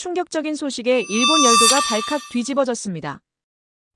충격적인 소식에 일본 열도가 발칵 뒤집어졌습니다.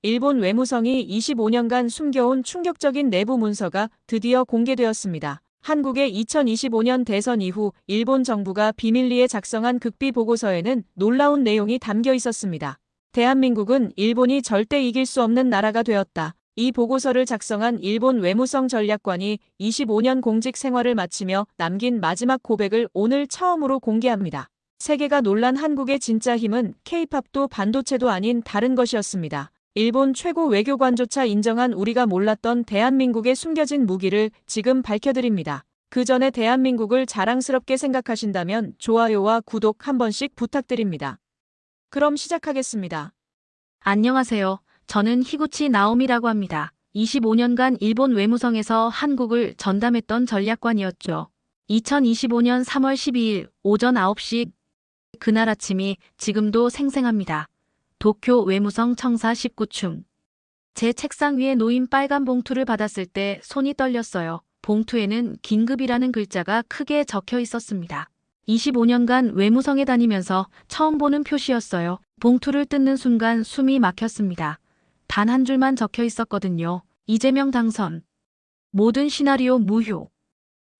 일본 외무성이 25년간 숨겨온 충격적인 내부 문서가 드디어 공개되었습니다. 한국의 2025년 대선 이후 일본 정부가 비밀리에 작성한 극비 보고서에는 놀라운 내용이 담겨 있었습니다. 대한민국은 일본이 절대 이길 수 없는 나라가 되었다. 이 보고서를 작성한 일본 외무성 전략관이 25년 공직 생활을 마치며 남긴 마지막 고백을 오늘 처음으로 공개합니다. 세계가 놀란 한국의 진짜 힘은 K-팝도 반도체도 아닌 다른 것이었습니다. 일본 최고 외교관조차 인정한 우리가 몰랐던 대한민국의 숨겨진 무기를 지금 밝혀드립니다. 그 전에 대한민국을 자랑스럽게 생각하신다면 좋아요와 구독 한 번씩 부탁드립니다. 그럼 시작하겠습니다. 안녕하세요. 저는 히구치 나오미라고 합니다. 25년간 일본 외무성에서 한국을 전담했던 전략관이었죠. 2025년 3월 12일 오전 9시 그날 아침이 지금도 생생합니다. 도쿄 외무성 청사 19층. 제 책상 위에 놓인 빨간 봉투를 받았을 때 손이 떨렸어요. 봉투에는 긴급이라는 글자가 크게 적혀 있었습니다. 25년간 외무성에 다니면서 처음 보는 표시였어요. 봉투를 뜯는 순간 숨이 막혔습니다. 단 한 줄만 적혀 있었거든요. 이재명 당선. 모든 시나리오 무효.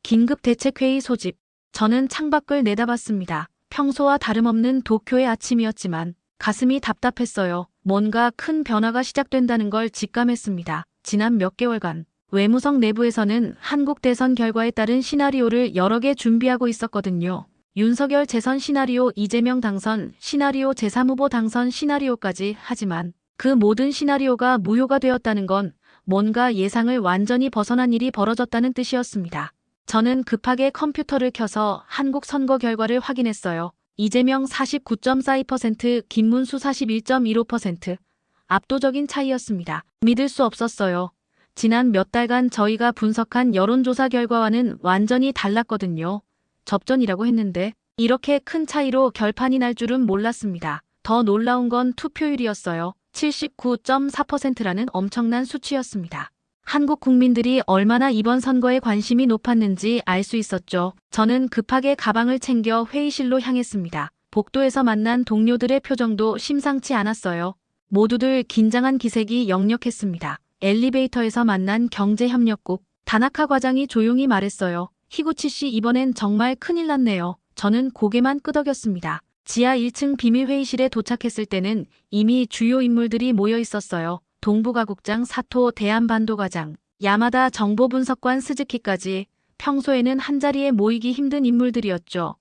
긴급 대책회의 소집. 저는 창밖을 내다봤습니다. 평소와 다름없는 도쿄의 아침이었지만 가슴이 답답했어요. 뭔가 큰 변화가 시작된다는 걸 직감했습니다. 지난 몇 개월간 외무성 내부에서는 한국 대선 결과에 따른 시나리오를 여러 개 준비하고 있었거든요. 윤석열 재선 시나리오, 이재명 당선 시나리오, 제3후보 당선 시나리오까지. 하지만 그 모든 시나리오가 무효가 되었다는 건 뭔가 예상을 완전히 벗어난 일이 벌어졌다는 뜻이었습니다. 저는 급하게 컴퓨터를 켜서 한국 선거 결과를 확인했어요. 이재명 49.42%, 김문수 41.15%. 압도적인 차이였습니다. 믿을 수 없었어요. 지난 몇 달간 저희가 분석한 여론조사 결과와는 완전히 달랐거든요. 접전이라고 했는데 이렇게 큰 차이로 결판이 날 줄은 몰랐습니다. 더 놀라운 건 투표율이었어요. 79.4%라는 엄청난 수치였습니다. 한국 국민들이 얼마나 이번 선거에 관심이 높았는지 알 수 있었죠. 저는 급하게 가방을 챙겨 회의실로 향했습니다. 복도에서 만난 동료들의 표정도 심상치 않았어요. 모두들 긴장한 기색이 역력했습니다. 엘리베이터에서 만난 경제협력국 다나카 과장이 조용히 말했어요. 히구치 씨, 이번엔 정말 큰일 났네요. 저는 고개만 끄덕였습니다. 지하 1층 비밀회의실에 도착했을 때는 이미 주요 인물들이 모여 있었어요. 동부가국장 사토 대한반도과장, 야마다 정보분석관 스즈키까지. 평소에는 한자리에 모이기 힘든 인물들이었죠.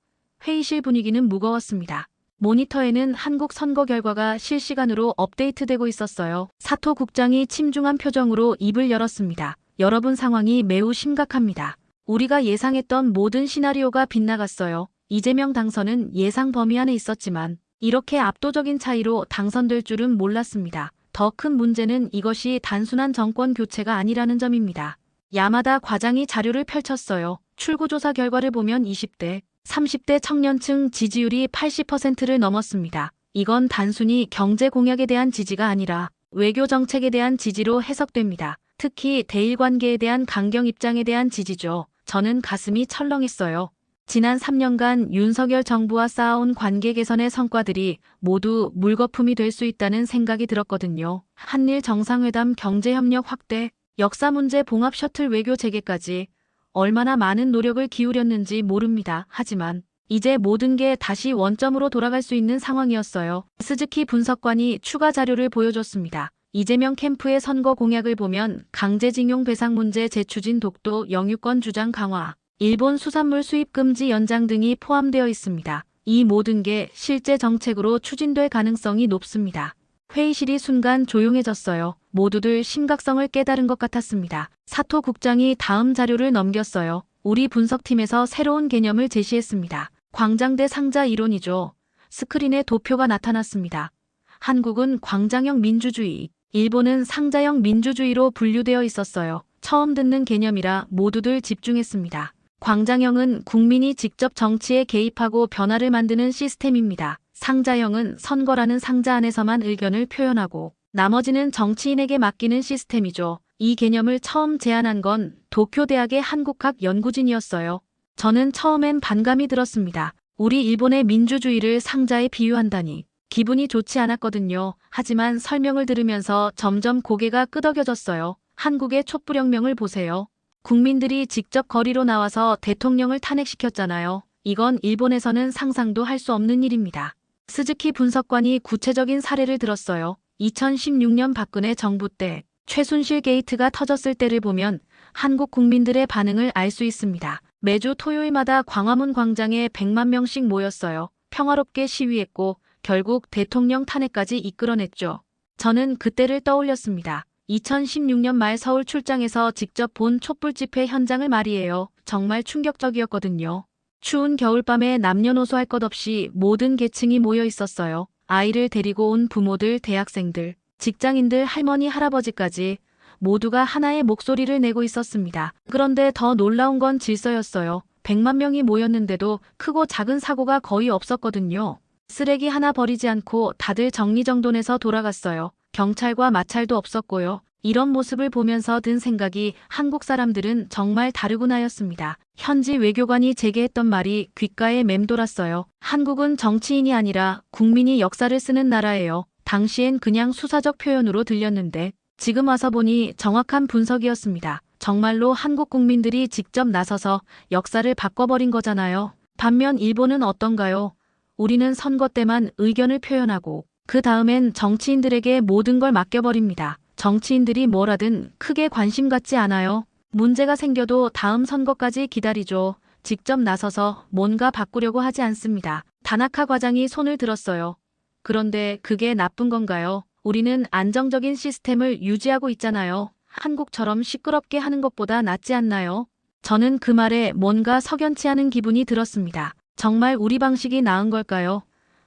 회의실 분위기는 무거웠습니다. 모니터에는 한국 선거 결과가 실시간으로 업데이트되고 있었어요. 사토 국장이 침중한 표정으로 입을 열었습니다. 여러분, 상황이 매우 심각합니다. 우리가 예상했던 모든 시나리오가 빗나갔어요. 이재명 당선은 예상 범위 안에 있었지만 이렇게 압도적인 차이로 당선될 줄은 몰랐습니다. 더 큰 문제는 이것이 단순한 정권 교체가 아니라는 점입니다. 야마다 과장이 자료를 펼쳤어요. 출구조사 결과를 보면 20대, 30대 청년층 지지율이 80%를 넘었습니다. 이건 단순히 경제 공약에 대한 지지가 아니라 외교 정책에 대한 지지로 해석됩니다. 특히 대일 관계에 대한 강경 입장에 대한 지지죠. 저는 가슴이 철렁했어요. 지난 3년간 윤석열 정부와 쌓아온 관계 개선의 성과들이 모두 물거품이 될 수 있다는 생각이 들었거든요. 한일 정상회담, 경제협력 확대, 역사 문제 봉합, 셔틀 외교 재개까지 얼마나 많은 노력을 기울였는지 모릅니다. 하지만 이제 모든 게 다시 원점으로 돌아갈 수 있는 상황이었어요. 스즈키 분석관이 추가 자료를 보여줬습니다. 이재명 캠프의 선거 공약을 보면 강제징용 배상 문제 재추진, 독도 영유권 주장 강화, 일본 수산물 수입 금지 연장 등이 포함되어 있습니다. 이 모든 게 실제 정책으로 추진될 가능성이 높습니다. 회의실이 순간 조용해졌어요. 모두들 심각성을 깨달은 것 같았습니다. 사토 국장이 다음 자료를 넘겼어요. 우리 분석팀에서 새로운 개념을 제시했습니다. 광장대 상자 이론이죠. 스크린에 도표가 나타났습니다. 한국은 광장형 민주주의, 일본은 상자형 민주주의로 분류되어 있었어요. 처음 듣는 개념이라 모두들 집중했습니다. 광장형은 국민이 직접 정치에 개입하고 변화를 만드는 시스템입니다. 상자형은 선거라는 상자 안에서만 의견을 표현하고 나머지는 정치인에게 맡기는 시스템이죠. 이 개념을 처음 제안한 건 도쿄대학의 한국학 연구진이었어요. 저는 처음엔 반감이 들었습니다. 우리 일본의 민주주의를 상자에 비유한다니 기분이 좋지 않았거든요. 하지만 설명을 들으면서 점점 고개가 끄덕여졌어요. 한국의 촛불혁명을 보세요. 국민들이 직접 거리로 나와서 대통령을 탄핵시켰잖아요. 이건 일본에서는 상상도 할 수 없는 일입니다. 스즈키 분석관이 구체적인 사례를 들었어요. 2016년 박근혜 정부 때 최순실 게이트가 터졌을 때를 보면 한국 국민들의 반응을 알 수 있습니다. 매주 토요일마다 광화문 광장에 100만 명씩 모였어요. 평화롭게 시위했고 결국 대통령 탄핵까지 이끌어냈죠. 저는 그때를 떠올렸습니다. 2016년 말 서울 출장에서 직접 본 촛불 집회 현장을 말이에요. 정말 충격적이었거든요. 추운 겨울밤에 남녀노소 할 것 없이 모든 계층이 모여 있었어요. 아이를 데리고 온 부모들, 대학생들, 직장인들, 할머니, 할아버지까지 모두가 하나의 목소리를 내고 있었습니다. 그런데 더 놀라운 건 질서였어요. 100만 명이 모였는데도 크고 작은 사고가 거의 없었거든요. 쓰레기 하나 버리지 않고 다들 정리정돈해서 돌아갔어요. 경찰과 마찰도 없었고요. 이런 모습을 보면서 든 생각이 한국 사람들은 정말 다르구나였습니다. 현지 외교관이 제게 했던 말이 귓가에 맴돌았어요. 한국은 정치인이 아니라 국민이 역사를 쓰는 나라예요. 당시엔 그냥 수사적 표현으로 들렸는데 지금 와서 보니 정확한 분석이었습니다. 정말로 한국 국민들이 직접 나서서 역사를 바꿔버린 거잖아요. 반면 일본은 어떤가요? 우리는 선거 때만 의견을 표현하고 그 다음엔 정치인들에게 모든 걸 맡겨버립니다. 정치인들이 뭘 하든 크게 관심 갖지 않아요. 문제가 생겨도 다음 선거까지 기다리죠. 직접 나서서 뭔가 바꾸려고 하지 않습니다. 다나카 과장이 손을 들었어요. 그런데 그게 나쁜 건가요? 우리는 안정적인 시스템을 유지하고 있잖아요. 한국처럼 시끄럽게 하는 것보다 낫지 않나요? 저는 그 말에 뭔가 석연치 않은 기분이 들었습니다. 정말 우리 방식이 나은 걸까요?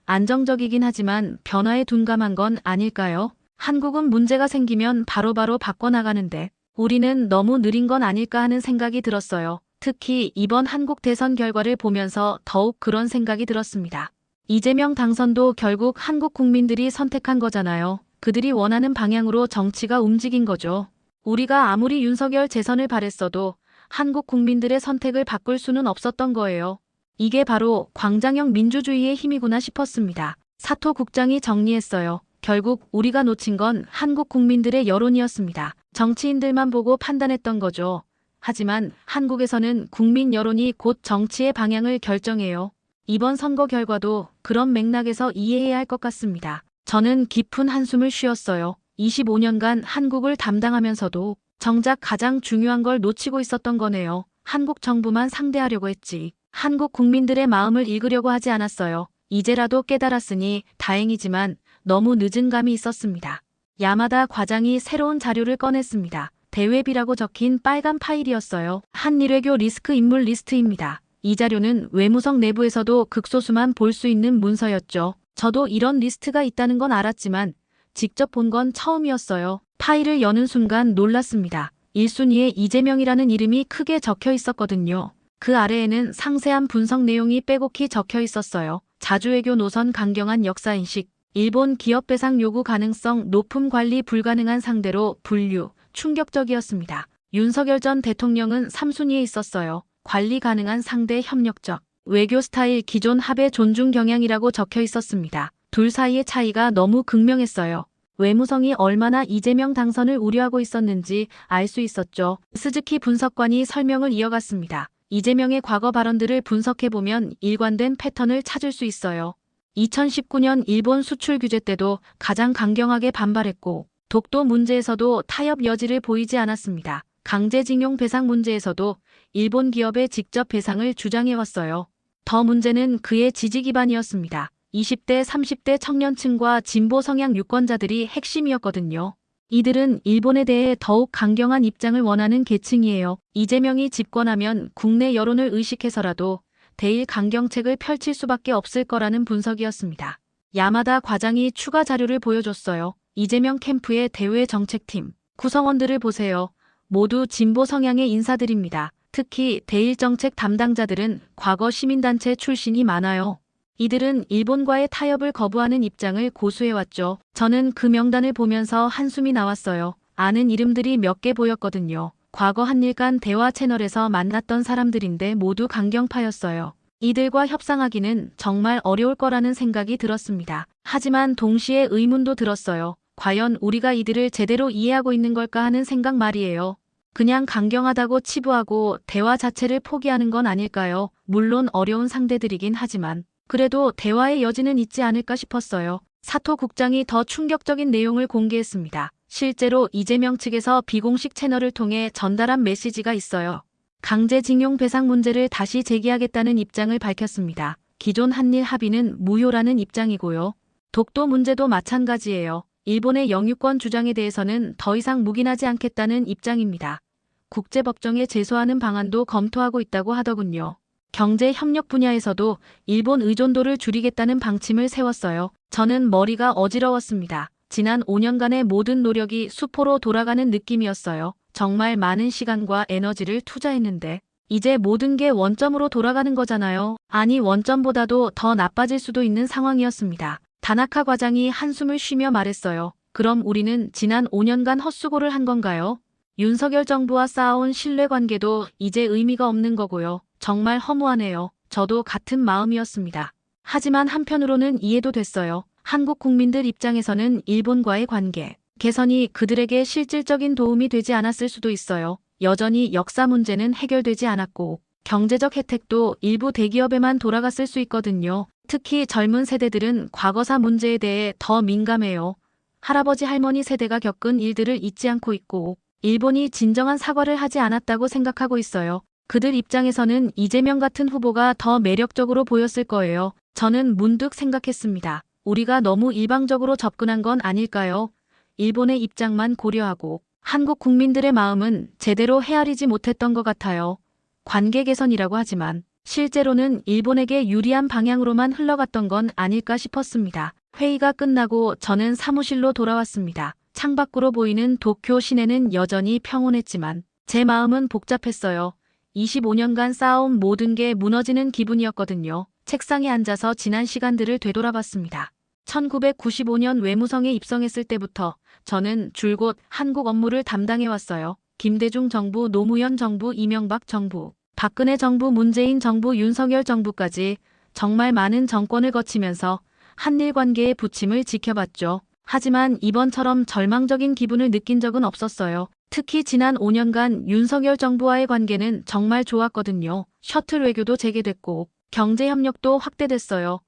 안정적이긴 하지만 변화에 둔감한 건 아닐까요? 한국은 문제가 생기면 바로바로 바꿔나가는데 우리는 너무 느린 건 아닐까 하는 생각이 들었어요. 특히 이번 한국 대선 결과를 보면서 더욱 그런 생각이 들었습니다. 이재명 당선도 결국 한국 국민들이 선택한 거잖아요. 그들이 원하는 방향으로 정치가 움직인 거죠. 우리가 아무리 윤석열 재선을 바랬어도 한국 국민들의 선택을 바꿀 수는 없었던 거예요. 이게 바로 광장형 민주주의의 힘이구나 싶었습니다. 사토 국장이 정리했어요. 결국 우리가 놓친 건 한국 국민들의 여론이었습니다. 정치인들만 보고 판단했던 거죠. 하지만 한국에서는 국민 여론이 곧 정치의 방향을 결정해요. 이번 선거 결과도 그런 맥락에서 이해해야 할 것 같습니다. 저는 깊은 한숨을 쉬었어요. 25년간 한국을 담당하면서도 정작 가장 중요한 걸 놓치고 있었던 거네요. 한국 정부만 상대하려고 했지. 한국 국민들의 마음을 읽으려고 하지 않았어요. 이제라도 깨달았으니 다행이지만 너무 늦은 감이 있었습니다. 야마다 과장이 새로운 자료를 꺼냈습니다. 대외비라고 적힌 빨간 파일이었어요. 한일외교 리스크 인물 리스트입니다. 이 자료는 외무성 내부에서도 극소수만 볼 수 있는 문서였죠. 저도 이런 리스트가 있다는 건 알았지만 직접 본 건 처음이었어요. 파일을 여는 순간 놀랐습니다. 1순위에 이재명이라는 이름이 크게 적혀 있었거든요. 그 아래에는 상세한 분석 내용이 빼곡히 적혀 있었어요. 자주외교 노선 강경한 역사인식, 일본 기업 배상 요구 가능성 높음 관리 불가능한 상대로 분류, 충격적이었습니다. 윤석열 전 대통령은 3순위에 있었어요. 관리 가능한 상대 협력적, 외교 스타일 기존 합의 존중 경향이라고 적혀 있었습니다. 둘 사이의 차이가 너무 극명했어요. 외무성이 얼마나 이재명 당선을 우려하고 있었는지 알 수 있었죠. 스즈키 분석관이 설명을 이어갔습니다. 이재명의 과거 발언들을 분석해보면 일관된 패턴을 찾을 수 있어요. 2019년 일본 수출 규제 때도 가장 강경하게 반발했고 독도 문제에서도 타협 여지를 보이지 않았습니다. 강제징용 배상 문제에서도 일본 기업의 직접 배상을 주장해왔어요. 더 문제는 그의 지지 기반이었습니다. 20대, 30대 청년층과 진보 성향 유권자들이 핵심이었거든요. 이들은 일본에 대해 더욱 강경한 입장을 원하는 계층이에요. 이재명이 집권하면 국내 여론을 의식해서라도 대일 강경책을 펼칠 수밖에 없을 거라는 분석이었습니다. 야마다 과장이 추가 자료를 보여줬어요. 이재명 캠프의 대외 정책팀 구성원들을 보세요. 모두 진보 성향의 인사들입니다. 특히 대일 정책 담당자들은 과거 시민단체 출신이 많아요. 이들은 일본과의 타협을 거부하는 입장을 고수해왔죠. 저는 그 명단을 보면서 한숨이 나왔어요. 아는 이름들이 몇 개 보였거든요. 과거 한일 간 대화 채널에서 만났던 사람들인데 모두 강경파였어요. 이들과 협상하기는 정말 어려울 거라는 생각이 들었습니다. 하지만 동시에 의문도 들었어요. 과연 우리가 이들을 제대로 이해하고 있는 걸까 하는 생각 말이에요. 그냥 강경하다고 치부하고 대화 자체를 포기하는 건 아닐까요? 물론 어려운 상대들이긴 하지만 그래도 대화의 여지는 있지 않을까 싶었어요. 사토 국장이 더 충격적인 내용을 공개했습니다. 실제로 이재명 측에서 비공식 채널을 통해 전달한 메시지가 있어요. 강제징용 배상 문제를 다시 제기하겠다는 입장을 밝혔습니다. 기존 한일 합의는 무효라는 입장이고요. 독도 문제도 마찬가지예요. 일본의 영유권 주장에 대해서는 더 이상 묵인하지 않겠다는 입장입니다. 국제법정에 제소하는 방안도 검토하고 있다고 하더군요. 경제 협력 분야에서도 일본 의존도를 줄이겠다는 방침을 세웠어요. 저는 머리가 어지러웠습니다. 지난 5년간의 모든 노력이 수포로 돌아가는 느낌이었어요. 정말 많은 시간과 에너지를 투자했는데 이제 모든 게 원점으로 돌아가는 거잖아요. 아니 원점보다도 더 나빠질 수도 있는 상황이었습니다. 다나카 과장이 한숨을 쉬며 말했어요. 그럼 우리는 지난 5년간 헛수고를 한 건가요? 윤석열 정부와 쌓아온 신뢰관계도 이제 의미가 없는 거고요. 정말 허무하네요. 저도 같은 마음이었습니다. 하지만 한편으로는 이해도 됐어요. 한국 국민들 입장에서는 일본과의 관계 개선이 그들에게 실질적인 도움이 되지 않았을 수도 있어요. 여전히 역사 문제는 해결되지 않았고 경제적 혜택도 일부 대기업에만 돌아갔을 수 있거든요. 특히 젊은 세대들은 과거사 문제에 대해 더 민감해요. 할아버지 할머니 세대가 겪은 일들을 잊지 않고 있고 일본이 진정한 사과를 하지 않았다고 생각하고 있어요. 그들 입장에서는 이재명 같은 후보가 더 매력적으로 보였을 거예요. 저는 문득 생각했습니다. 우리가 너무 일방적으로 접근한 건 아닐까요? 일본의 입장만 고려하고 한국 국민들의 마음은 제대로 헤아리지 못했던 것 같아요. 관계 개선이라고 하지만 실제로는 일본에게 유리한 방향으로만 흘러갔던 건 아닐까 싶었습니다. 회의가 끝나고 저는 사무실로 돌아왔습니다. 창밖으로 보이는 도쿄 시내는 여전히 평온했지만 제 마음은 복잡했어요. 25년간 쌓아온 모든 게 무너지는 기분이었거든요. 책상에 앉아서 지난 시간들을 되돌아봤습니다. 1995년 외무성에 입성했을 때부터 저는 줄곧 한국 업무를 담당해왔어요. 김대중 정부, 노무현 정부, 이명박 정부, 박근혜 정부, 문재인 정부, 윤석열 정부까지 정말 많은 정권을 거치면서 한일 관계의 부침을 지켜봤죠. 하지만 이번처럼 절망적인 기분을 느낀 적은 없었어요. 특히 지난 5년간 윤석열 정부와의 관계는 정말 좋았거든요. 셔틀 외교도 재개됐고 경제 협력도 확대됐어요.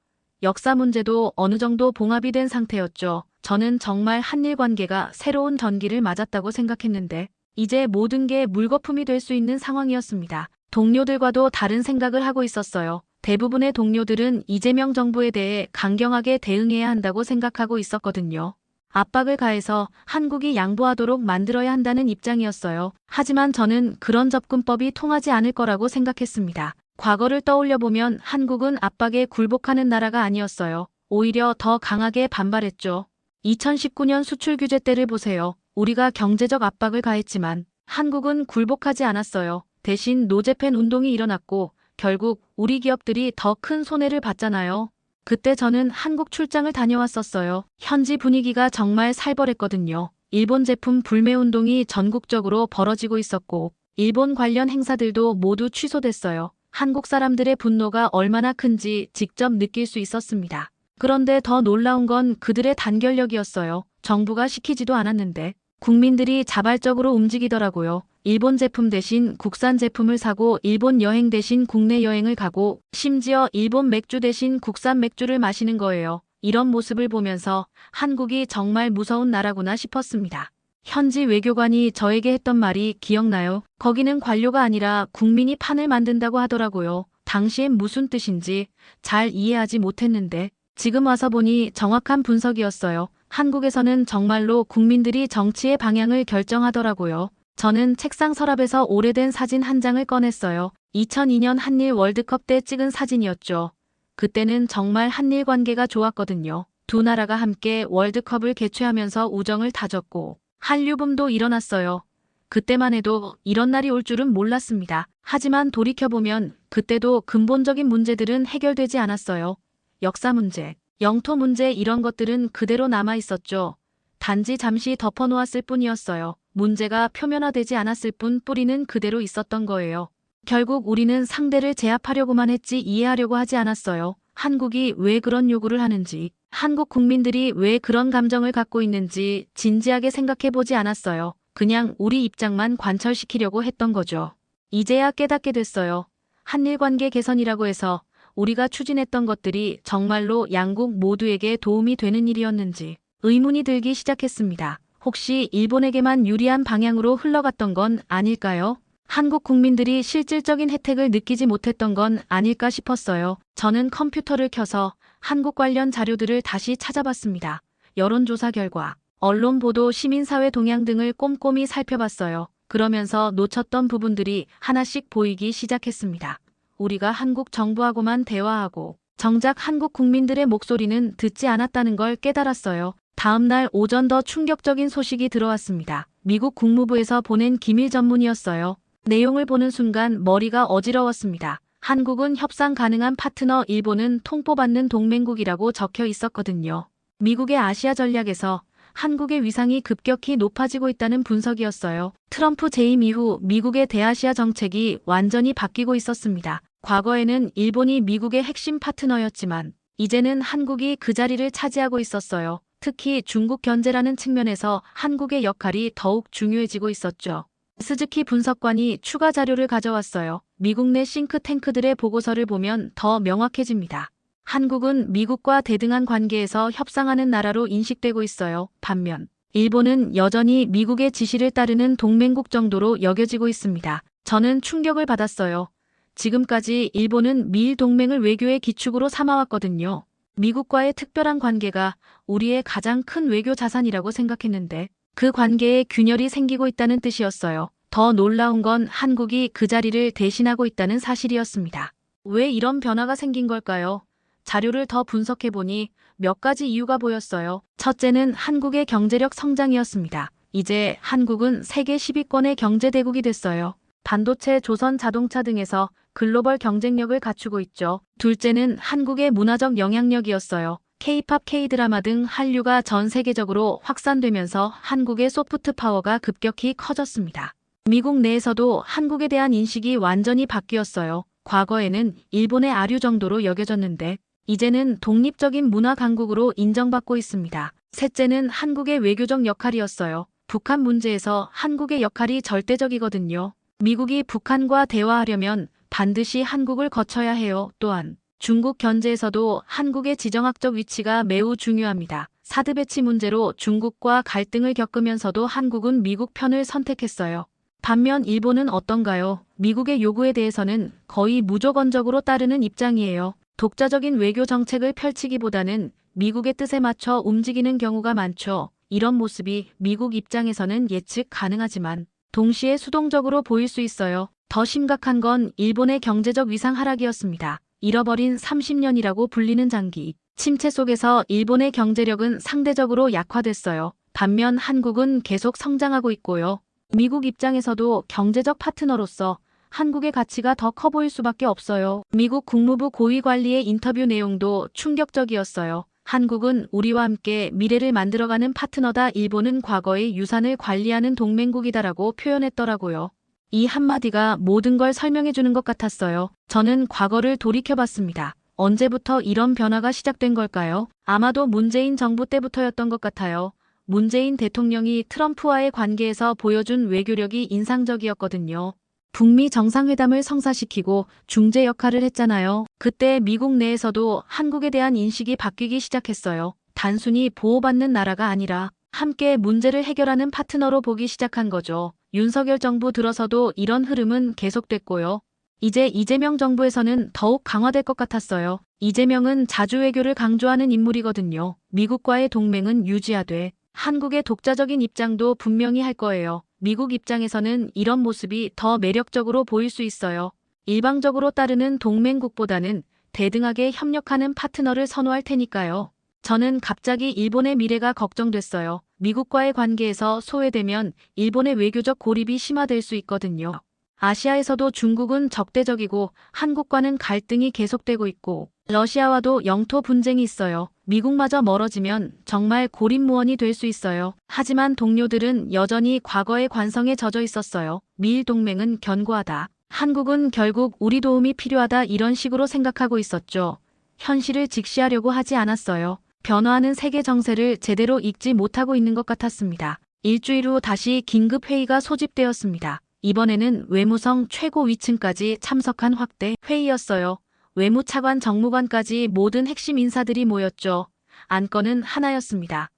역사 문제도 어느 정도 봉합이 된 상태였죠. 저는 정말 한일 관계가 새로운 전기를 맞았다고 생각했는데 이제 모든 게 물거품이 될 수 있는 상황이었습니다. 동료들과도 다른 생각을 하고 있었어요. 대부분의 동료들은 이재명 정부에 대해 강경하게 대응해야 한다고 생각하고 있었거든요. 압박을 가해서 한국이 양보하도록 만들어야 한다는 입장이었어요. 하지만 저는 그런 접근법이 통하지 않을 거라고 생각했습니다. 과거를 떠올려보면 한국은 압박에 굴복하는 나라가 아니었어요. 오히려 더 강하게 반발했죠. 2019년 수출 규제 때를 보세요. 우리가 경제적 압박을 가했지만 한국은 굴복하지 않았어요. 대신 노재팬 운동이 일어났고 결국 우리 기업들이 더 큰 손해를 봤잖아요. 그때 저는 한국 출장을 다녀왔었어요. 현지 분위기가 정말 살벌했거든요. 일본 제품 불매 운동이 전국적으로 벌어지고 있었고 일본 관련 행사들도 모두 취소됐어요. 한국 사람들의 분노가 얼마나 큰지 직접 느낄 수 있었습니다. 그런데 더 놀라운 건 그들의 단결력이었어요. 정부가 시키지도 않았는데 국민들이 자발적으로 움직이더라고요. 일본 제품 대신 국산 제품을 사고 일본 여행 대신 국내 여행을 가고 심지어 일본 맥주 대신 국산 맥주를 마시는 거예요. 이런 모습을 보면서 한국이 정말 무서운 나라구나 싶었습니다. 현지 외교관이 저에게 했던 말이 기억나요? 거기는 관료가 아니라 국민이 판을 만든다고 하더라고요. 당시엔 무슨 뜻인지 잘 이해하지 못했는데 지금 와서 보니 정확한 분석이었어요. 한국에서는 정말로 국민들이 정치의 방향을 결정하더라고요. 저는 책상 서랍에서 오래된 사진 한 장을 꺼냈어요. 2002년 한일 월드컵 때 찍은 사진이었죠. 그때는 정말 한일 관계가 좋았거든요. 두 나라가 함께 월드컵을 개최하면서 우정을 다졌고 한류붐도 일어났어요. 그때만 해도 이런 날이 올 줄은 몰랐습니다. 하지만 돌이켜보면 그때도 근본적인 문제들은 해결되지 않았어요. 역사 문제, 영토 문제 이런 것들은 그대로 남아 있었죠. 단지 잠시 덮어놓았을 뿐이었어요. 문제가 표면화되지 않았을 뿐 뿌리는 그대로 있었던 거예요. 결국 우리는 상대를 제압하려고만 했지 이해하려고 하지 않았어요. 한국이 왜 그런 요구를 하는지, 한국 국민들이 왜 그런 감정을 갖고 있는지 진지하게 생각해보지 않았어요. 그냥 우리 입장만 관철시키려고 했던 거죠. 이제야 깨닫게 됐어요. 한일 관계 개선이라고 해서 우리가 추진했던 것들이 정말로 양국 모두에게 도움이 되는 일이었는지 의문이 들기 시작했습니다. 혹시 일본에게만 유리한 방향으로 흘러갔던 건 아닐까요? 한국 국민들이 실질적인 혜택을 느끼지 못했던 건 아닐까 싶었어요. 저는 컴퓨터를 켜서 한국 관련 자료들을 다시 찾아봤습니다. 여론조사 결과, 언론 보도, 시민사회 동향 등을 꼼꼼히 살펴봤어요. 그러면서 놓쳤던 부분들이 하나씩 보이기 시작했습니다. 우리가 한국 정부하고만 대화하고 정작 한국 국민들의 목소리는 듣지 않았다는 걸 깨달았어요. 다음 날 오전 더 충격적인 소식이 들어왔습니다. 미국 국무부에서 보낸 기밀 전문이었어요. 내용을 보는 순간 머리가 어지러웠습니다. 한국은 협상 가능한 파트너, 일본은 통보받는 동맹국이라고 적혀 있었거든요. 미국의 아시아 전략에서 한국의 위상이 급격히 높아지고 있다는 분석이었어요. 트럼프 재임 이후 미국의 대아시아 정책이 완전히 바뀌고 있었습니다. 과거에는 일본이 미국의 핵심 파트너였지만 이제는 한국이 그 자리를 차지하고 있었어요. 특히 중국 견제라는 측면에서 한국의 역할이 더욱 중요해지고 있었죠. 스즈키 분석관이 추가 자료를 가져왔어요. 미국 내 싱크탱크들의 보고서를 보면 더 명확해집니다. 한국은 미국과 대등한 관계에서 협상하는 나라로 인식되고 있어요. 반면 일본은 여전히 미국의 지시를 따르는 동맹국 정도로 여겨지고 있습니다. 저는 충격을 받았어요. 지금까지 일본은 미일 동맹을 외교의 기축으로 삼아왔거든요. 미국과의 특별한 관계가 우리의 가장 큰 외교 자산이라고 생각했는데 그 관계에 균열이 생기고 있다는 뜻이었어요. 더 놀라운 건 한국이 그 자리를 대신하고 있다는 사실이었습니다. 왜 이런 변화가 생긴 걸까요? 자료를 더 분석해보니 몇 가지 이유가 보였어요. 첫째는 한국의 경제력 성장이었습니다. 이제 한국은 세계 10위권의 경제대국이 됐어요. 반도체, 조선 자동차 등에서 글로벌 경쟁력을 갖추고 있죠. 둘째는 한국의 문화적 영향력이었어요. K-팝, K-드라마 등 한류가 전 세계적으로 확산되면서 한국의 소프트 파워가 급격히 커졌습니다. 미국 내에서도 한국에 대한 인식이 완전히 바뀌었어요. 과거에는 일본의 아류 정도로 여겨졌는데 이제는 독립적인 문화 강국으로 인정받고 있습니다. 셋째는 한국의 외교적 역할이었어요. 북한 문제에서 한국의 역할이 절대적이거든요. 미국이 북한과 대화하려면 반드시 한국을 거쳐야 해요. 또한 중국 견제에서도 한국의 지정학적 위치가 매우 중요합니다. 사드 배치 문제로 중국과 갈등을 겪으면서도 한국은 미국 편을 선택했어요. 반면 일본은 어떤가요? 미국의 요구에 대해서는 거의 무조건적으로 따르는 입장이에요. 독자적인 외교 정책을 펼치기보다는 미국의 뜻에 맞춰 움직이는 경우가 많죠. 이런 모습이 미국 입장에서는 예측 가능하지만 동시에 수동적으로 보일 수 있어요. 더 심각한 건 일본의 경제적 위상 하락이었습니다. 잃어버린 30년이라고 불리는 장기 침체 속에서 일본의 경제력은 상대적으로 약화됐어요. 반면 한국은 계속 성장하고 있고요. 미국 입장에서도 경제적 파트너로서 한국의 가치가 더 커 보일 수밖에 없어요. 미국 국무부 고위 관리의 인터뷰 내용도 충격적이었어요. 한국은 우리와 함께 미래를 만들어가는 파트너다. 일본은 과거의 유산을 관리하는 동맹국이다라고 표현했더라고요. 이 한마디가 모든 걸 설명해주는 것 같았어요. 저는 과거를 돌이켜봤습니다. 언제부터 이런 변화가 시작된 걸까요? 아마도 문재인 정부 때부터였던 것 같아요. 문재인 대통령이 트럼프와의 관계에서 보여준 외교력이 인상적이었거든요. 북미 정상회담을 성사시키고 중재 역할을 했잖아요. 그때 미국 내에서도 한국에 대한 인식이 바뀌기 시작했어요. 단순히 보호받는 나라가 아니라 함께 문제를 해결하는 파트너로 보기 시작한 거죠. 윤석열 정부 들어서도 이런 흐름은 계속됐고요. 이제 이재명 정부에서는 더욱 강화될 것 같았어요. 이재명은 자주 외교를 강조하는 인물이거든요. 미국과의 동맹은 유지하되 한국의 독자적인 입장도 분명히 할 거예요. 미국 입장에서는 이런 모습이 더 매력적으로 보일 수 있어요. 일방적으로 따르는 동맹국보다는 대등하게 협력하는 파트너를 선호할 테니까요. 저는 갑자기 일본의 미래가 걱정됐어요. 미국과의 관계에서 소외되면 일본의 외교적 고립이 심화될 수 있거든요. 아시아에서도 중국은 적대적이고 한국과는 갈등이 계속되고 있고 러시아와도 영토 분쟁이 있어요. 미국마저 멀어지면 정말 고립무원이 될 수 있어요. 하지만 동료들은 여전히 과거의 관성에 젖어 있었어요. 미일 동맹은 견고하다. 한국은 결국 우리 도움이 필요하다 이런 식으로 생각하고 있었죠. 현실을 직시하려고 하지 않았어요. 변화하는 세계 정세를 제대로 읽지 못하고 있는 것 같았습니다. 일주일 후 다시 긴급 회의가 소집되었습니다. 이번에는 외무성 최고 위층까지 참석한 확대 회의였어요. 외무차관 정무관까지 모든 핵심 인사들이 모였죠. 안건은 하나였습니다.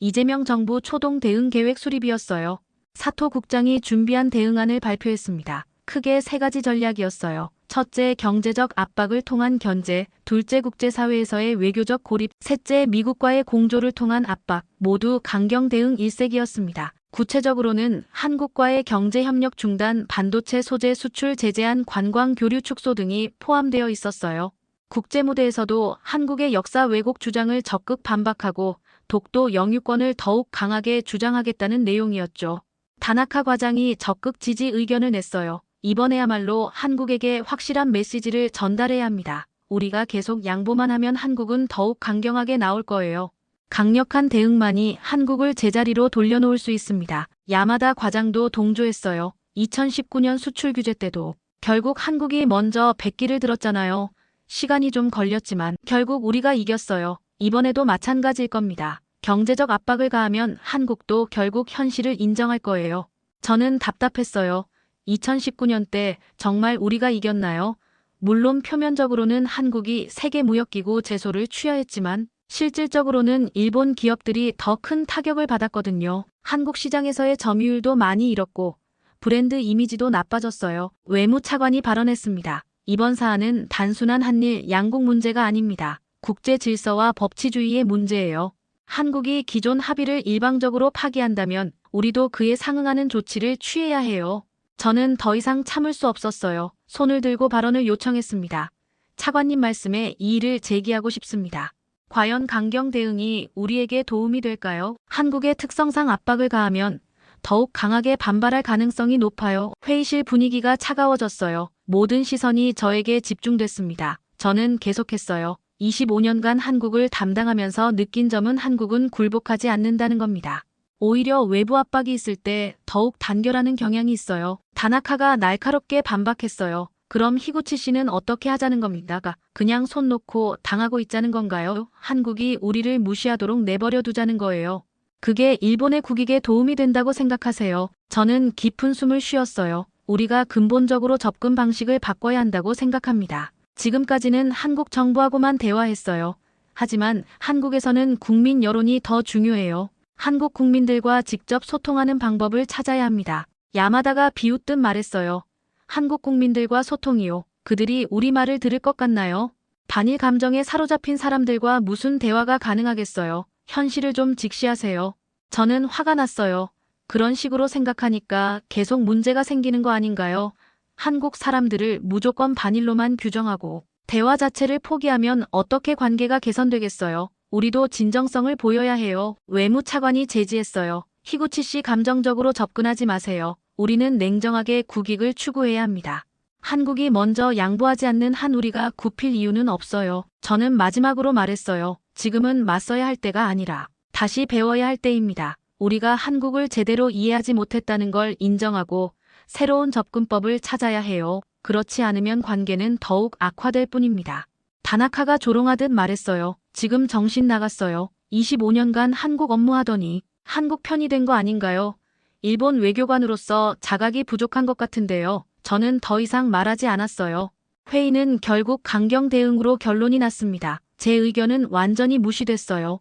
이재명 정부 초동 대응 계획 수립이었어요. 사토 국장이 준비한 대응안을 발표했습니다. 크게 세 가지 전략이었어요. 첫째, 경제적 압박을 통한 견제, 둘째, 국제사회에서의 외교적 고립, 셋째, 미국과의 공조를 통한 압박, 모두 강경 대응 일색이었습니다. 구체적으로는 한국과의 경제협력 중단, 반도체 소재 수출 제재한, 관광 교류 축소 등이 포함되어 있었어요. 국제무대에서도 한국의 역사 왜곡 주장을 적극 반박하고 독도 영유권을 더욱 강하게 주장하겠다는 내용이었죠. 다나카 과장이 적극 지지 의견을 냈어요. 이번에야말로 한국에게 확실한 메시지를 전달해야 합니다. 우리가 계속 양보만 하면 한국은 더욱 강경하게 나올 거예요. 강력한 대응만이 한국을 제자리로 돌려놓을 수 있습니다. 야마다 과장도 동조했어요. 2019년 수출 규제 때도 결국 한국이 먼저 백기를 들었잖아요. 시간이 좀 걸렸지만 결국 우리가 이겼어요. 이번에도 마찬가지일 겁니다. 경제적 압박을 가하면 한국도 결국 현실을 인정할 거예요. 저는 답답했어요. 2019년 때 정말 우리가 이겼나요? 물론 표면적으로는 한국이 세계무역기구 제소를 취하했지만 실질적으로는 일본 기업들이 더 큰 타격을 받았거든요. 한국 시장에서의 점유율도 많이 잃었고 브랜드 이미지도 나빠졌어요. 외무차관이 발언했습니다. 이번 사안은 단순한 한일 양국 문제가 아닙니다. 국제 질서와 법치주의의 문제예요. 한국이 기존 합의를 일방적으로 파기한다면 우리도 그에 상응하는 조치를 취해야 해요. 저는 더 이상 참을 수 없었어요. 손을 들고 발언을 요청했습니다. 차관님 말씀에 이의를 제기하고 싶습니다. 과연 강경 대응이 우리에게 도움이 될까요? 한국의 특성상 압박을 가하면 더욱 강하게 반발할 가능성이 높아요. 회의실 분위기가 차가워졌어요. 모든 시선이 저에게 집중됐습니다. 저는 계속했어요. 25년간 한국을 담당하면서 느낀 점은 한국은 굴복하지 않는다는 겁니다. 오히려 외부 압박이 있을 때 더욱 단결하는 경향이 있어요. 다나카가 날카롭게 반박했어요. 그럼 히구치 씨는 어떻게 하자는 겁니까? 그냥 손 놓고 당하고 있자는 건가요? 한국이 우리를 무시하도록 내버려 두자는 거예요. 그게 일본의 국익에 도움이 된다고 생각하세요? 저는 깊은 숨을 쉬었어요. 우리가 근본적으로 접근 방식을 바꿔야 한다고 생각합니다. 지금까지는 한국 정부하고만 대화했어요. 하지만 한국에서는 국민 여론이 더 중요해요. 한국 국민들과 직접 소통하는 방법을 찾아야 합니다. 야마다가 비웃듯 말했어요. 한국 국민들과 소통이요. 그들이 우리 말을 들을 것 같나요? 반일 감정에 사로잡힌 사람들과 무슨 대화가 가능하겠어요. 현실을 좀 직시하세요. 저는 화가 났어요. 그런 식으로 생각하니까 계속 문제가 생기는 거 아닌가요? 한국 사람들을 무조건 반일로만 규정하고 대화 자체를 포기하면 어떻게 관계가 개선되겠어요? 우리도 진정성을 보여야 해요. 외무차관이 제지했어요. 히구치 씨 감정적으로 접근하지 마세요. 우리는 냉정하게 국익을 추구해야 합니다. 한국이 먼저 양보하지 않는 한 우리가 굽힐 이유는 없어요. 저는 마지막으로 말했어요. 지금은 맞서야 할 때가 아니라 다시 배워야 할 때입니다. 우리가 한국을 제대로 이해하지 못했다는 걸 인정하고 새로운 접근법을 찾아야 해요. 그렇지 않으면 관계는 더욱 악화될 뿐입니다. 다나카가 조롱하듯 말했어요. 지금 정신 나갔어요. 25년간 한국 업무하더니 한국 편이 된 거 아닌가요? 일본 외교관으로서 자각이 부족한 것 같은데요. 저는 더 이상 말하지 않았어요. 회의는 결국 강경 대응으로 결론이 났습니다. 제 의견은 완전히 무시됐어요.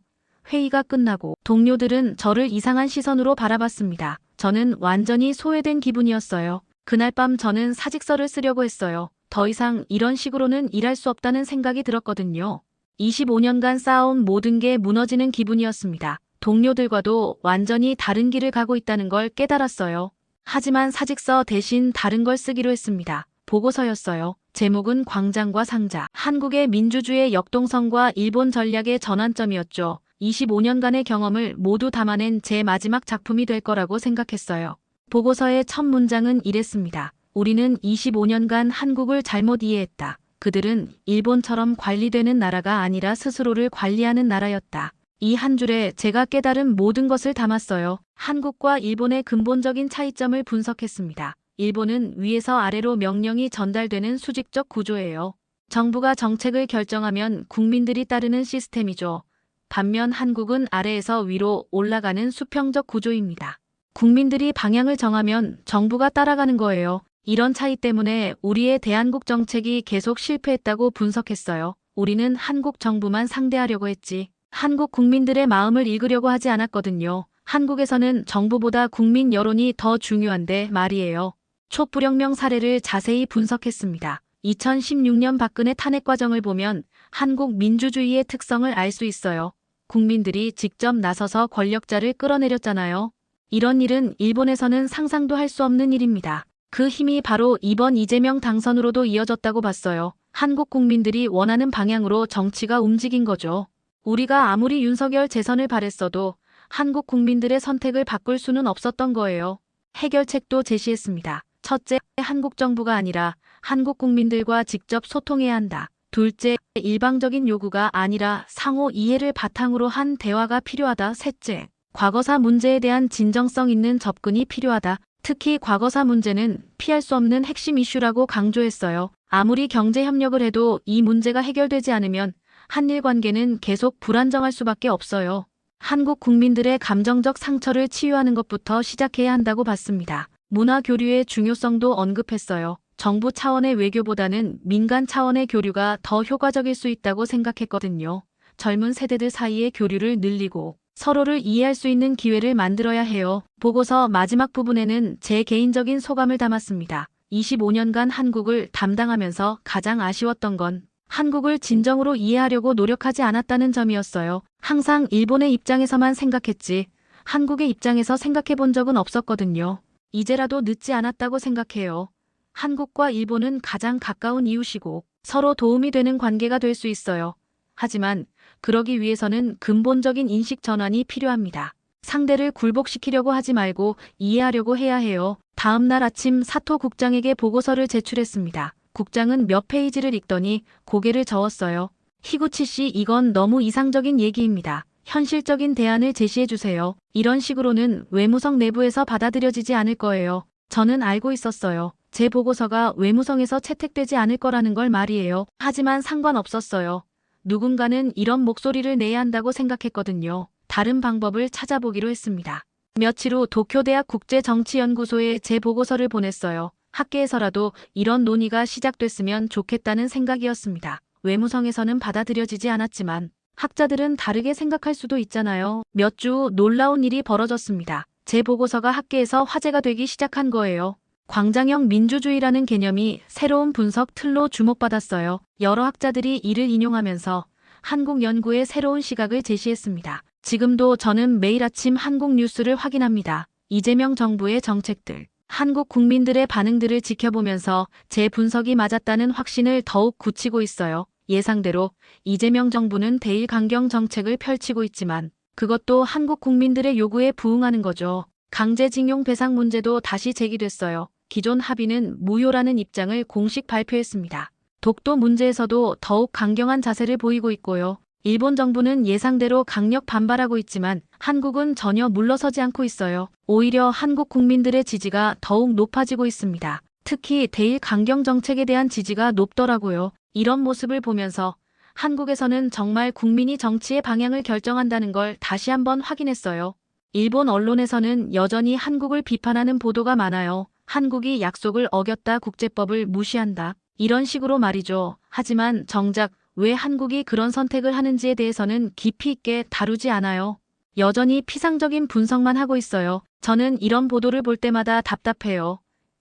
회의가 끝나고 동료들은 저를 이상한 시선으로 바라봤습니다. 저는 완전히 소외된 기분이었어요. 그날 밤 저는 사직서를 쓰려고 했어요. 더 이상 이런 식으로는 일할 수 없다는 생각이 들었거든요. 25년간 쌓아온 모든 게 무너지는 기분이었습니다. 동료들과도 완전히 다른 길을 가고 있다는 걸 깨달았어요. 하지만 사직서 대신 다른 걸 쓰기로 했습니다. 보고서였어요. 제목은 광장과 상자. 한국의 민주주의의 역동성과 일본 전략의 전환점이었죠. 25년간의 경험을 모두 담아낸 제 마지막 작품이 될 거라고 생각했어요. 보고서의 첫 문장은 이랬습니다. 우리는 25년간 한국을 잘못 이해했다. 그들은 일본처럼 관리되는 나라가 아니라 스스로를 관리하는 나라였다. 이 한 줄에 제가 깨달은 모든 것을 담았어요. 한국과 일본의 근본적인 차이점을 분석했습니다. 일본은 위에서 아래로 명령이 전달되는 수직적 구조예요. 정부가 정책을 결정하면 국민들이 따르는 시스템이죠. 반면 한국은 아래에서 위로 올라가는 수평적 구조입니다. 국민들이 방향을 정하면 정부가 따라가는 거예요. 이런 차이 때문에 우리의 대한국 정책이 계속 실패했다고 분석했어요. 우리는 한국 정부만 상대하려고 했지. 한국 국민들의 마음을 읽으려고 하지 않았거든요. 한국에서는 정부보다 국민 여론이 더 중요한데 말이에요. 촛불혁명 사례를 자세히 분석했습니다. 2016년 박근혜 탄핵 과정을 보면 한국 민주주의의 특성을 알 수 있어요. 국민들이 직접 나서서 권력자를 끌어내렸잖아요. 이런 일은 일본에서는 상상도 할 수 없는 일입니다. 그 힘이 바로 이번 이재명 당선으로도 이어졌다고 봤어요. 한국 국민들이 원하는 방향으로 정치가 움직인 거죠. 우리가 아무리 윤석열 재선을 바랬어도 한국 국민들의 선택을 바꿀 수는 없었던 거예요. 해결책도 제시했습니다. 첫째, 한국 정부가 아니라 한국 국민들과 직접 소통해야 한다. 둘째, 일방적인 요구가 아니라 상호 이해를 바탕으로 한 대화가 필요하다. 셋째, 과거사 문제에 대한 진정성 있는 접근이 필요하다. 특히 과거사 문제는 피할 수 없는 핵심 이슈라고 강조했어요. 아무리 경제 협력을 해도 이 문제가 해결되지 않으면 한일 관계는 계속 불안정할 수밖에 없어요. 한국 국민들의 감정적 상처를 치유하는 것부터 시작해야 한다고 봤습니다. 문화 교류의 중요성도 언급했어요. 정부 차원의 외교보다는 민간 차원의 교류가 더 효과적일 수 있다고 생각했거든요. 젊은 세대들 사이의 교류를 늘리고 서로를 이해할 수 있는 기회를 만들어야 해요. 보고서 마지막 부분에는 제 개인적인 소감을 담았습니다. 25년간 한국을 담당하면서 가장 아쉬웠던 건 한국을 진정으로 이해하려고 노력하지 않았다는 점이었어요. 항상 일본의 입장에서만 생각했지 한국의 입장에서 생각해 본 적은 없었거든요. 이제라도 늦지 않았다고 생각해요. 한국과 일본은 가장 가까운 이웃이고 서로 도움이 되는 관계가 될 수 있어요. 하지만 그러기 위해서는 근본적인 인식 전환이 필요합니다. 상대를 굴복시키려고 하지 말고 이해하려고 해야 해요. 다음 날 아침 사토 국장에게 보고서를 제출했습니다. 국장은 몇 페이지를 읽더니 고개를 저었어요. 히구치 씨, 이건 너무 이상적인 얘기입니다. 현실적인 대안을 제시해 주세요. 이런 식으로는 외무성 내부에서 받아들여지지 않을 거예요. 저는 알고 있었어요. 제 보고서가 외무성에서 채택되지 않을 거라는 걸 말이에요. 하지만 상관없었어요. 누군가는 이런 목소리를 내야 한다고 생각했거든요. 다른 방법을 찾아보기로 했습니다. 며칠 후 도쿄대학 국제정치연구소에 제 보고서를 보냈어요. 학계에서라도 이런 논의가 시작됐으면 좋겠다는 생각이었습니다. 외무성에서는 받아들여지지 않았지만 학자들은 다르게 생각할 수도 있잖아요. 몇 주 후 놀라운 일이 벌어졌습니다. 제 보고서가 학계에서 화제가 되기 시작한 거예요. 광장형 민주주의라는 개념이 새로운 분석 틀로 주목받았어요. 여러 학자들이 이를 인용하면서 한국 연구의 새로운 시각을 제시했습니다. 지금도 저는 매일 아침 한국 뉴스를 확인합니다. 이재명 정부의 정책들, 한국 국민들의 반응들을 지켜보면서 제 분석이 맞았다는 확신을 더욱 굳히고 있어요. 예상대로 이재명 정부는 대일 강경 정책을 펼치고 있지만 그것도 한국 국민들의 요구에 부응하는 거죠. 강제징용 배상 문제도 다시 제기됐어요. 기존 합의는 무효라는 입장을 공식 발표했습니다. 독도 문제에서도 더욱 강경한 자세를 보이고 있고요. 일본 정부는 예상대로 강력 반발하고 있지만 한국은 전혀 물러서지 않고 있어요. 오히려 한국 국민들의 지지가 더욱 높아지고 있습니다. 특히 대일 강경 정책에 대한 지지가 높더라고요. 이런 모습을 보면서 한국에서는 정말 국민이 정치의 방향을 결정한다는 걸 다시 한번 확인했어요. 일본 언론에서는 여전히 한국을 비판하는 보도가 많아요. 한국이 약속을 어겼다, 국제법을 무시한다. 이런 식으로 말이죠. 하지만 정작 왜 한국이 그런 선택을 하는지에 대해서는 깊이 있게 다루지 않아요. 여전히 피상적인 분석만 하고 있어요. 저는 이런 보도를 볼 때마다 답답해요.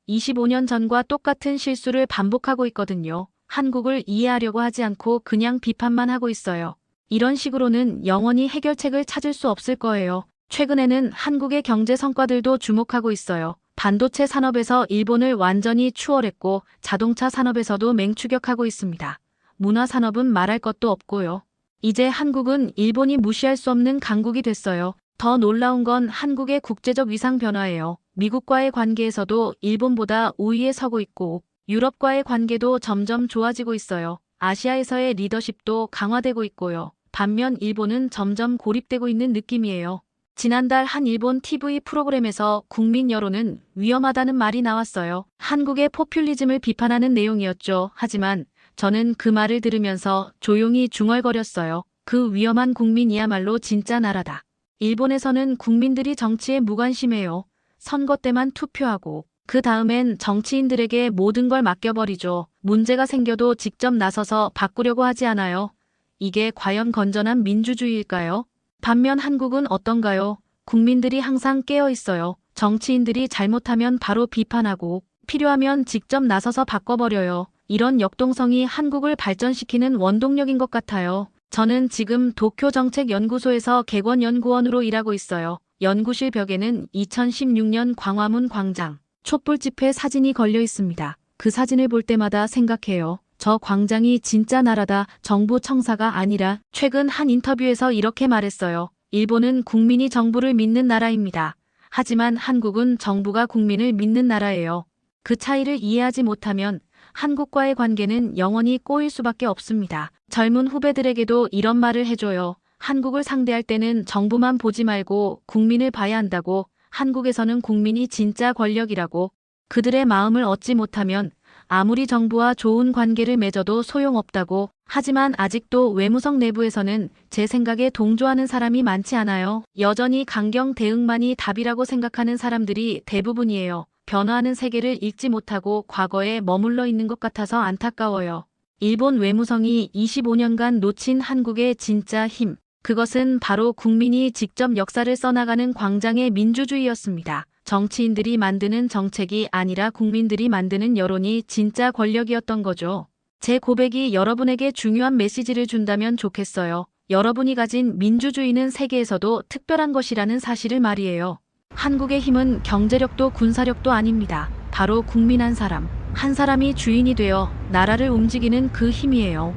25년 전과 똑같은 실수를 반복하고 있거든요. 한국을 이해하려고 하지 않고 그냥 비판만 하고 있어요. 이런 식으로는 영원히 해결책을 찾을 수 없을 거예요. 최근에는 한국의 경제 성과들도 주목하고 있어요. 반도체 산업에서 일본을 완전히 추월했고 자동차 산업에서도 맹추격하고 있습니다. 문화 산업은 말할 것도 없고요. 이제 한국은 일본이 무시할 수 없는 강국이 됐어요. 더 놀라운 건 한국의 국제적 위상 변화예요. 미국과의 관계에서도 일본보다 우위에 서고 있고 유럽과의 관계도 점점 좋아지고 있어요. 아시아에서의 리더십도 강화되고 있고요. 반면 일본은 점점 고립되고 있는 느낌이에요. 지난달 한 일본 TV 프로그램에서 국민 여론은 위험하다는 말이 나왔어요. 한국의 포퓰리즘을 비판하는 내용이었죠. 하지만 저는 그 말을 들으면서 조용히 중얼거렸어요. 그 위험한 국민이야말로 진짜 나라다. 일본에서는 국민들이 정치에 무관심해요. 선거 때만 투표하고 그 다음엔 정치인들에게 모든 걸 맡겨버리죠. 문제가 생겨도 직접 나서서 바꾸려고 하지 않아요. 이게 과연 건전한 민주주의일까요? 반면 한국은 어떤가요? 국민들이 항상 깨어 있어요. 정치인들이 잘못하면 바로 비판하고 필요하면 직접 나서서 바꿔버려요. 이런 역동성이 한국을 발전시키는 원동력인 것 같아요. 저는 지금 도쿄정책연구소에서 객원연구원으로 일하고 있어요. 연구실 벽에는 2016년 광화문 광장 촛불 집회 사진이 걸려 있습니다. 그 사진을 볼 때마다 생각해요. 저 광장이 진짜 나라다. 정부 청사가 아니라. 최근 한 인터뷰에서 이렇게 말했어요. 일본은 국민이 정부를 믿는 나라입니다. 하지만 한국은 정부가 국민을 믿는 나라예요. 그 차이를 이해하지 못하면 한국과의 관계는 영원히 꼬일 수밖에 없습니다. 젊은 후배들에게도 이런 말을 해줘요. 한국을 상대할 때는 정부만 보지 말고 국민을 봐야 한다고. 한국에서는 국민이 진짜 권력이라고. 그들의 마음을 얻지 못하면 아무리 정부와 좋은 관계를 맺어도 소용없다고. 하지만 아직도 외무성 내부에서는 제 생각에 동조하는 사람이 많지 않아요. 여전히 강경 대응만이 답이라고 생각하는 사람들이 대부분이에요. 변화하는 세계를 읽지 못하고 과거에 머물러 있는 것 같아서 안타까워요. 일본 외무성이 25년간 놓친 한국의 진짜 힘. 그것은 바로 국민이 직접 역사를 써나가는 광장의 민주주의였습니다. 정치인들이 만드는 정책이 아니라 국민들이 만드는 여론이 진짜 권력이었던 거죠. 제 고백이 여러분에게 중요한 메시지를 준다면 좋겠어요. 여러분이 가진 민주주의는 세계에서도 특별한 것이라는 사실을 말이에요. 한국의 힘은 경제력도 군사력도 아닙니다. 바로 국민 한 사람이 주인이 되어 나라를 움직이는 그 힘이에요.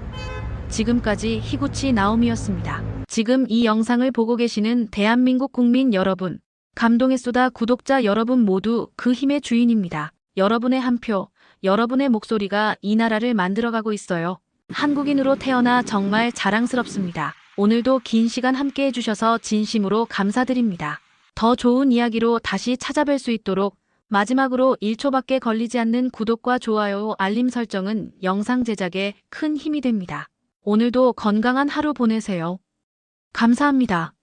지금까지 히구치 나오미였습니다. 지금 이 영상을 보고 계시는 대한민국 국민 여러분, 감동의 쏘다 구독자 여러분 모두 그 힘의 주인입니다. 여러분의 한 표, 여러분의 목소리가 이 나라를 만들어가고 있어요. 한국인으로 태어나 정말 자랑스럽습니다. 오늘도 긴 시간 함께 해주셔서 진심으로 감사드립니다. 더 좋은 이야기로 다시 찾아뵐 수 있도록 마지막으로 1초밖에 걸리지 않는 구독과 좋아요, 알림 설정은 영상 제작에 큰 힘이 됩니다. 오늘도 건강한 하루 보내세요. 감사합니다.